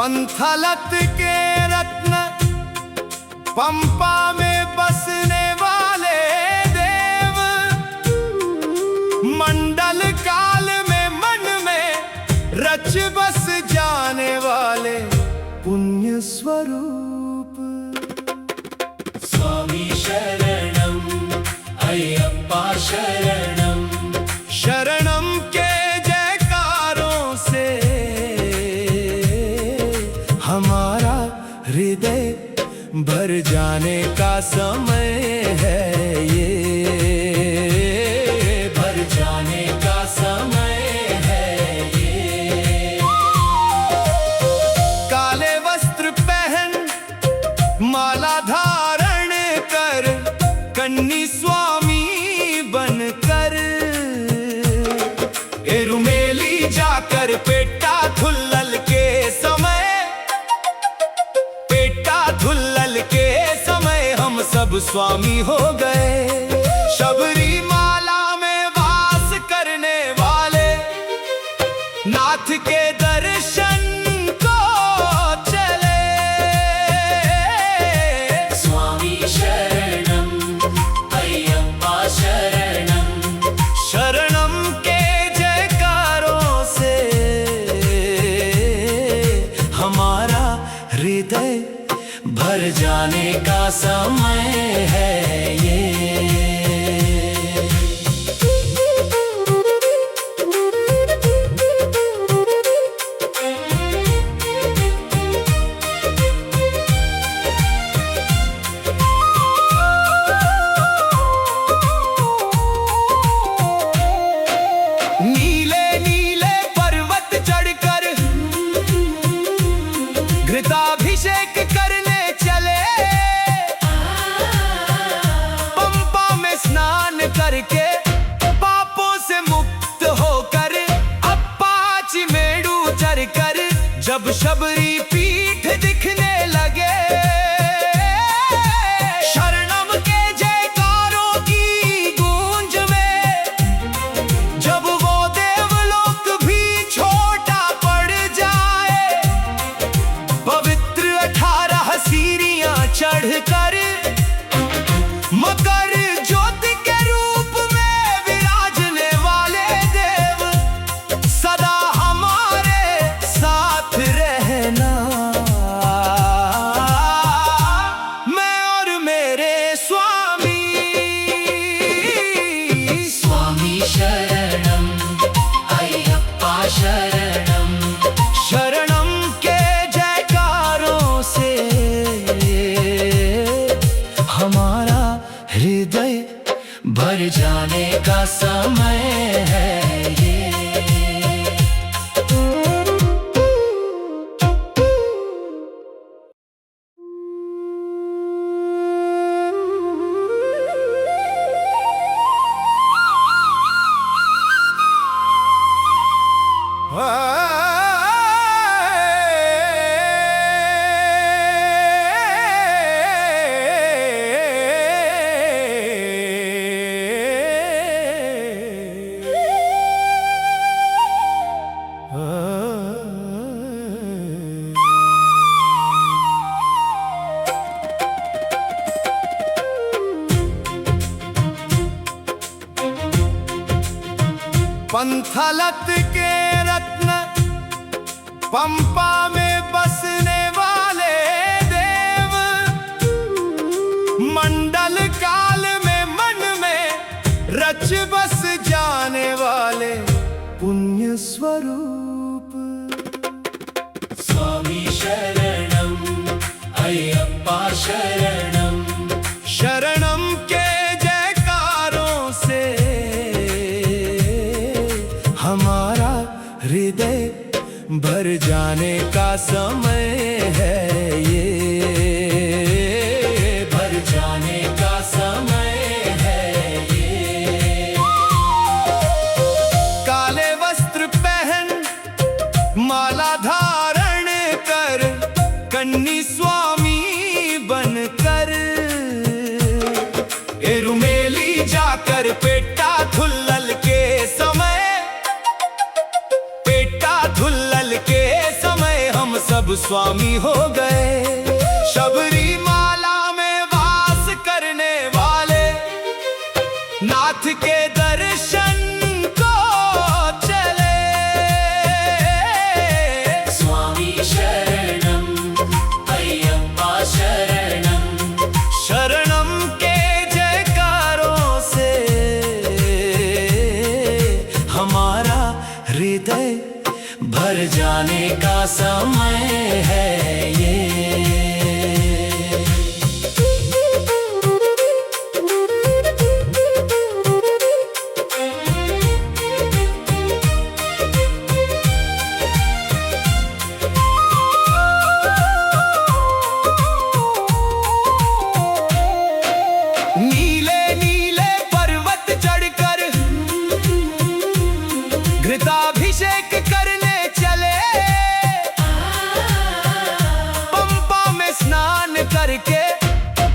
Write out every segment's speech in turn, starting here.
पंथलत के रत्न पंपा में बसने वाले देव, मंडल काल में मन में रच बस जाने वाले पुण्य स्वरूप। स्वामी शरणम अय्यप्पा शरणम, शरणम के जयकारों से हमारा हृदय भर जाने का समय है, ये भर जाने का समय है ये। काले वस्त्र पहन माला धारण कर, कन्नी स्वामी बनकर एरुमेली जाकर पेटा धुल्लल के समय, पेटा धुल्लल के समय हम सब स्वामी हो गए। शबरी माला में वास करने वाले नाथ के दर्शन को चले। स्वामी शरणम अय्यप्पा शरणम, शरणम के जयकारों से हमारा हृदय भर जाने का समय है ये। नीले नीले पर्वत चढ़कर घृताभिषेक करने चले, पंपा में स्नान करके पापों से मुक्त होकर अप्पाची मेड़ू चढ़कर जब शबरी पीठ दिखने लगे, शरणम के जयकारों की गूंज में जब वो देवलोक भी छोटा पड़ जाए, पवित्र 18 सीढ़ियां चढ़कर मकर ज्योति के रूप में विराजने वाले देव सदा हमारे साथ रहना। मैं और मेरे स्वामी, स्वामी शरणम अय्यप्पा शरणम, शरणम के जयकारों से हमारा हृदय भर जाने का समय है ये। पंथलत के रत्न पंपा में बसने वाले देव, मंडल काल में मन में रच बस जाने वाले पुण्य स्वरूप। स्वामी शरणम अय्यप्पा शरणम, शरणम के जयकारों से हमारा हृदय भर जाने का समय है ये, भर जाने का समय है ये। काले वस्त्र पहन माला धारण कर, कन्नी स्वामी बनकर एरुमेली जाकर पेटा धुल्लल के समय, पेटा धुल्लल के समय हम सब सब स्वामी हो गए। शबरीमाला में वास करने वाले नाथ के दर्शन को चले। स्वामी शरणम अय्यप्पा शरणम, शरणम के जयकारों से हमारा हृदय भर जाने का समय है ये। नीले नीले पर्वत चढ़कर घृताभिषेक करने चले। पंपा में स्नान करके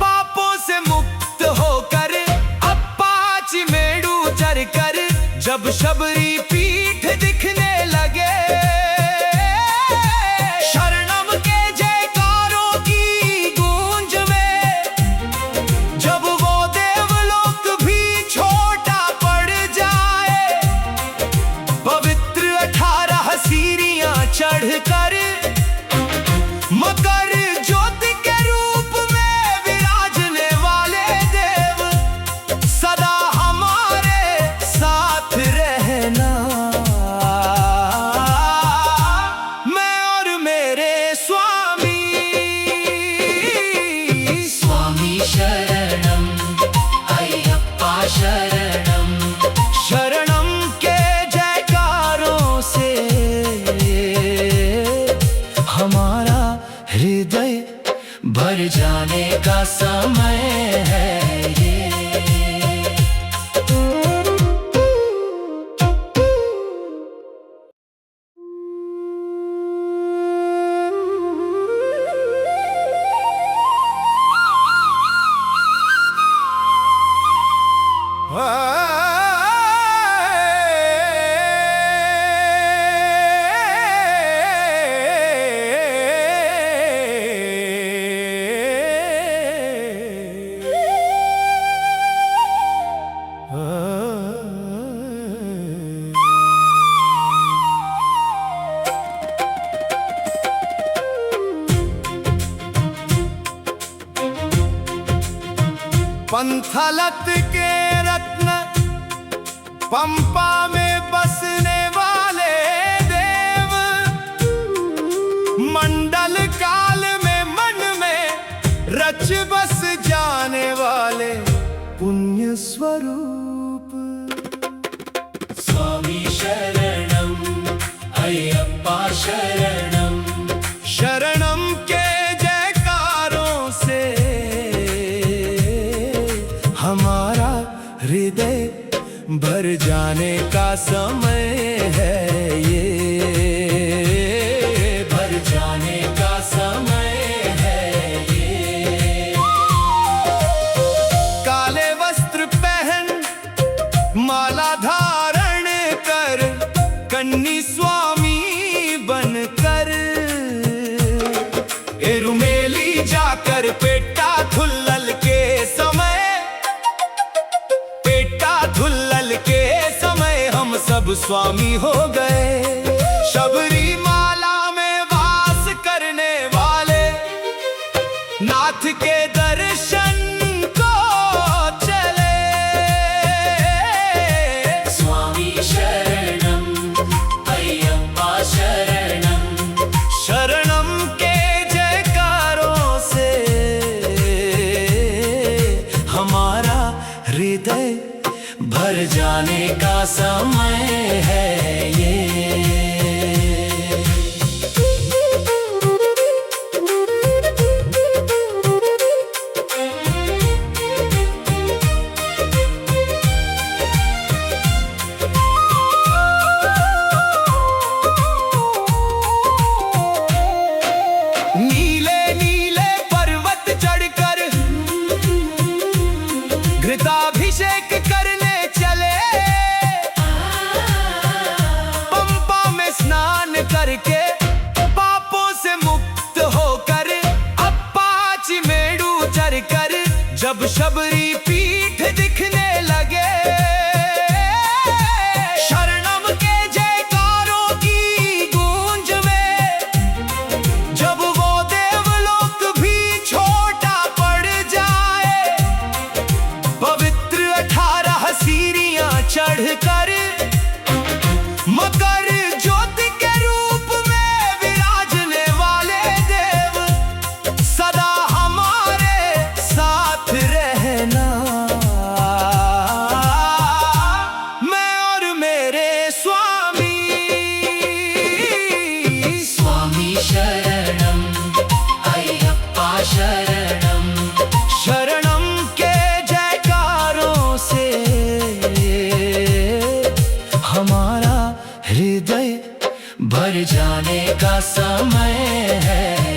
पापों से मुक्त होकर अप्पाची मेड़ू चढ़कर जब शबरी पीठ दिखने लगे। शरणम के जयकारों की गूंज में जब वो देवलोक भी छोटा पड़ जाए, पवित्र 18 सीढ़ियां चढ़कर मकर ज्योति के रूप में विराजने वाले देव सदा हमारे साथ रहना। मैं और मेरे स्वामी, स्वामी शरणम अय्यप्पा शरणम, शरणम के जयकारों से हमारा हृदय भर जाने का समय है ये। पंथलत के रत्न पंपा में बसने वाले देव, मंडल काल में मन में रच बस जाने वाले पुण्य स्वरूप। स्वामी शरणम अय्यप्पा शरणम, शरणम के जयकारों से हमारा हृदय भर जाने का समय है ये। भर जाने का समय है ये। काले वस्त्र पहन माला धारण कर कन्नी स्वामी बनकर एरुमेली जाकर पेटा धुल्लल के समय, पेटा धुल्लल के समय हम सब स्वामी हो गए। शबरीमाला में वास करने वाले नाथ के दर्शन को चले। स्वामी शरणम अय्यप्पा शरणम, शरणम के जयकारों से हमारा हृदय भर जाने का समय है ये। नीले नीले पर्वत चढ़कर घृताभिषेक करने चले। पंपा में स्नान करके पापों से मुक्त जब शबरी पीठ दिखने लगे, शरणम के जयकारों की गूंज में, जब वो देवलोक भी छोटा पड़ जाए, पवित्र 18 सीढ़ियां चढ़कर मकर ज्योति के रूप में विराजने वाले देव, सदा हमारे साथ रहना। मैं और मेरे स्वामी, स्वामी शरणम अय्यप्पा शरणम, शरणम के जयकारों से हमारा हृदय भर जाने का समय है।